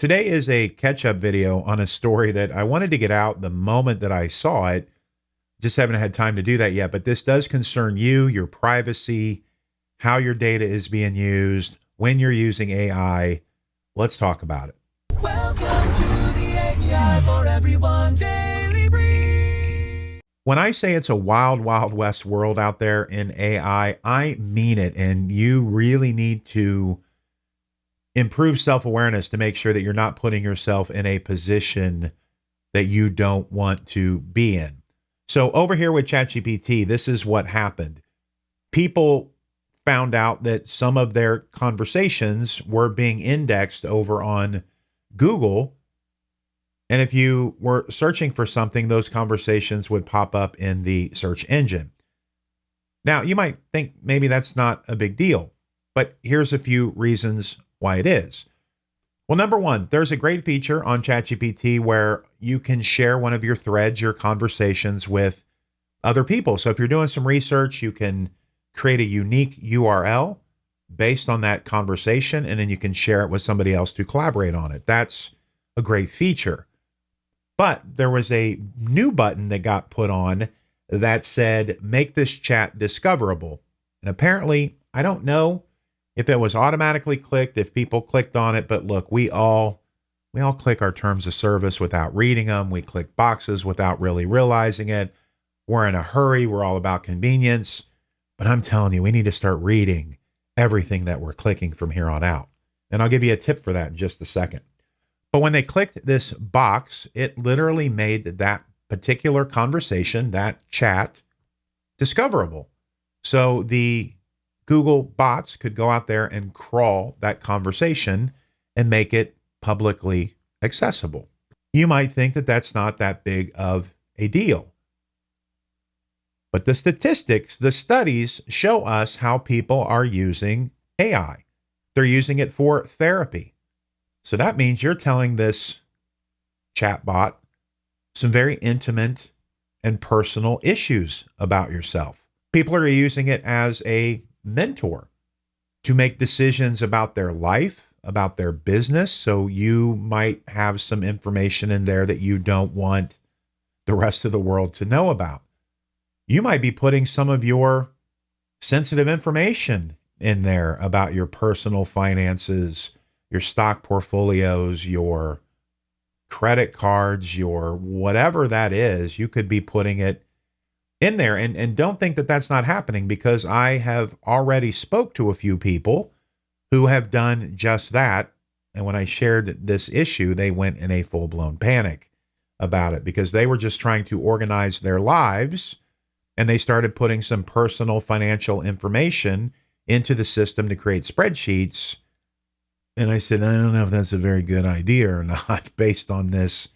Today is a catch-up video on a story that I wanted to get out the moment that I saw it. Just haven't had time to do that yet, but this does concern you, your privacy, how your data is being used, when you're using AI. Let's talk about it. Welcome to the API for Everyone Daily Brief. When I say it's a wild, wild west world out there in AI, I mean it, and you really need to improve self-awareness to make sure that you're not putting yourself in a position that you don't want to be in. So over here with ChatGPT, this is what happened. People found out that some of their conversations were being indexed over on Google. And if you were searching for something, those conversations would pop up in the search engine. Now, you might think maybe that's not a big deal, but here's a few reasons why it is. Well, number one, there's a great feature on ChatGPT where you can share one of your threads, your conversations with other people. So if you're doing some research, you can create a unique URL based on that conversation, and then you can share it with somebody else to collaborate on it. That's a great feature. But there was a new button that got put on that said, make this chat discoverable. And apparently, I don't know if it was automatically clicked, if people clicked on it, but look, we all click our terms of service without reading them. We click boxes without really realizing it. We're in a hurry. We're all about convenience. But I'm telling you, we need to start reading everything that we're clicking from here on out. And I'll give you a tip for that in just a second. But when they clicked this box, it literally made that particular conversation, that chat, discoverable. So the Google bots could go out there and crawl that conversation and make it publicly accessible. You might think that that's not that big of a deal. But the statistics, the studies show us how people are using AI. They're using it for therapy. So that means you're telling this chatbot some very intimate and personal issues about yourself. People are using it as a mentor to make decisions about their life, about their business. So you might have some information in there that you don't want the rest of the world to know about. You might be putting some of your sensitive information in there about your personal finances, your stock portfolios, your credit cards, your whatever that is. You could be putting it in there. And don't think that that's not happening, because I have already spoke to a few people who have done just that. And when I shared this issue, they went in a full-blown panic about it because they were just trying to organize their lives, and they started putting some personal financial information into the system to create spreadsheets. And I said, I don't know if that's a very good idea or not based on this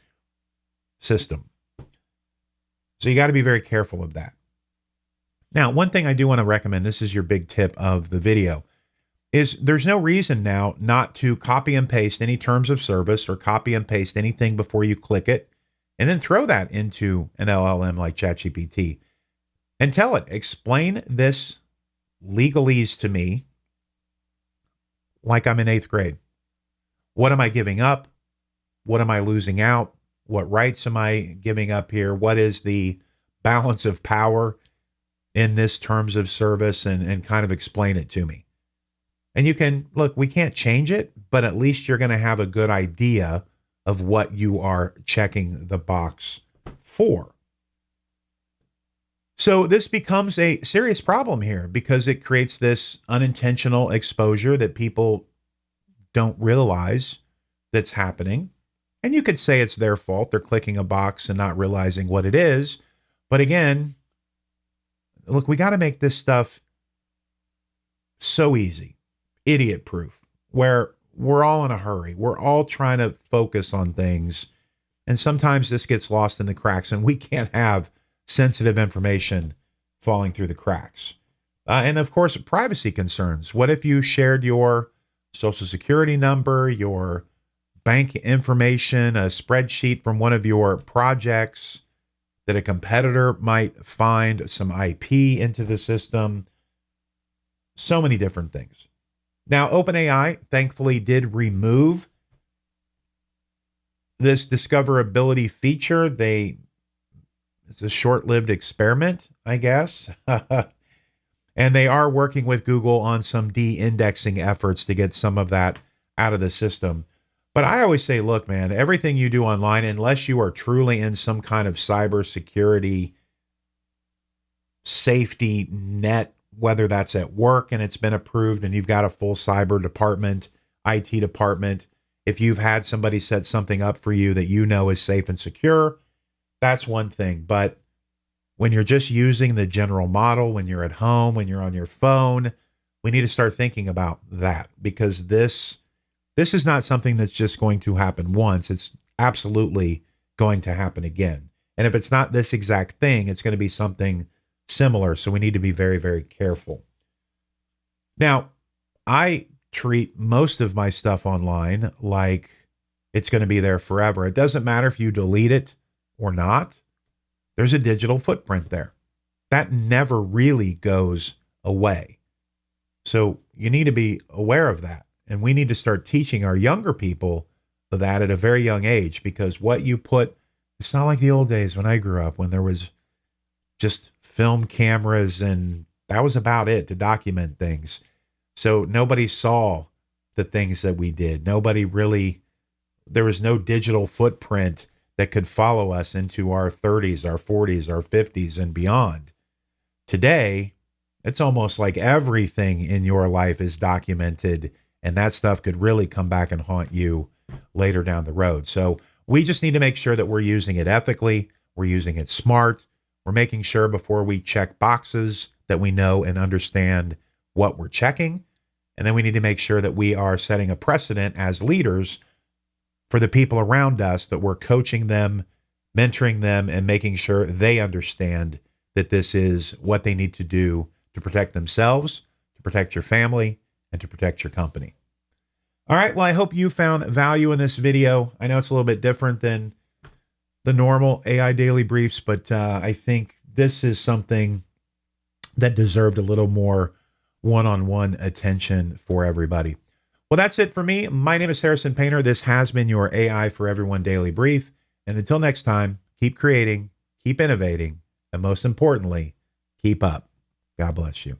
system. So you got to be very careful of that. Now, one thing I do want to recommend, this is your big tip of the video, is there's no reason now not to copy and paste any terms of service or copy and paste anything before you click it, and then throw that into an LLM like ChatGPT and tell it, explain this legalese to me like I'm in 8th grade. What am I giving up? What am I losing out? What rights am I giving up here? What is the balance of power in this terms of service? And kind of explain it to me. And you can, look, we can't change it, but at least you're going to have a good idea of what you are checking the box for. So this becomes a serious problem here because it creates this unintentional exposure that people don't realize that's happening. And you could say it's their fault. They're clicking a box and not realizing what it is. But again, look, we got to make this stuff so easy, idiot proof, where we're all in a hurry. We're all trying to focus on things. And sometimes this gets lost in the cracks, and we can't have sensitive information falling through the cracks. And of course, privacy concerns. What if you shared your social security number, your bank information, a spreadsheet from one of your projects that a competitor might find, some IP into the system? So many different things. Now, OpenAI thankfully did remove this discoverability feature, it's a short-lived experiment, I guess. And they are working with Google on some de-indexing efforts to get some of that out of the system. But I always say, look, man, everything you do online, unless you are truly in some kind of cybersecurity safety net, whether that's at work and it's been approved and you've got a full cyber department, IT department, if you've had somebody set something up for you that you know is safe and secure, that's one thing. But when you're just using the general model, when you're at home, when you're on your phone, we need to start thinking about that, because this is not something that's just going to happen once. It's absolutely going to happen again. And if it's not this exact thing, it's going to be something similar. So we need to be very, very careful. Now, I treat most of my stuff online like it's going to be there forever. It doesn't matter if you delete it or not. There's a digital footprint there. That never really goes away. So you need to be aware of that. And we need to start teaching our younger people that at a very young age, because what you put, it's not like the old days when I grew up, when there was just film cameras and that was about it to document things. So nobody saw the things that we did. There was no digital footprint that could follow us into our 30s, our 40s, our 50s, and beyond. Today, it's almost like everything in your life is documented, and that stuff could really come back and haunt you later down the road. So we just need to make sure that we're using it ethically, we're using it smart, we're making sure before we check boxes that we know and understand what we're checking. And then we need to make sure that we are setting a precedent as leaders for the people around us, that we're coaching them, mentoring them, and making sure they understand that this is what they need to do to protect themselves, to protect your family, and to protect your company. All right, well, I hope you found value in this video. I know it's a little bit different than the normal AI Daily Briefs, but I think this is something that deserved a little more one-on-one attention for everybody. Well, that's it for me. My name is Harrison Painter. This has been your AI for Everyone Daily Brief. And until next time, keep creating, keep innovating, and most importantly, keep up. God bless you.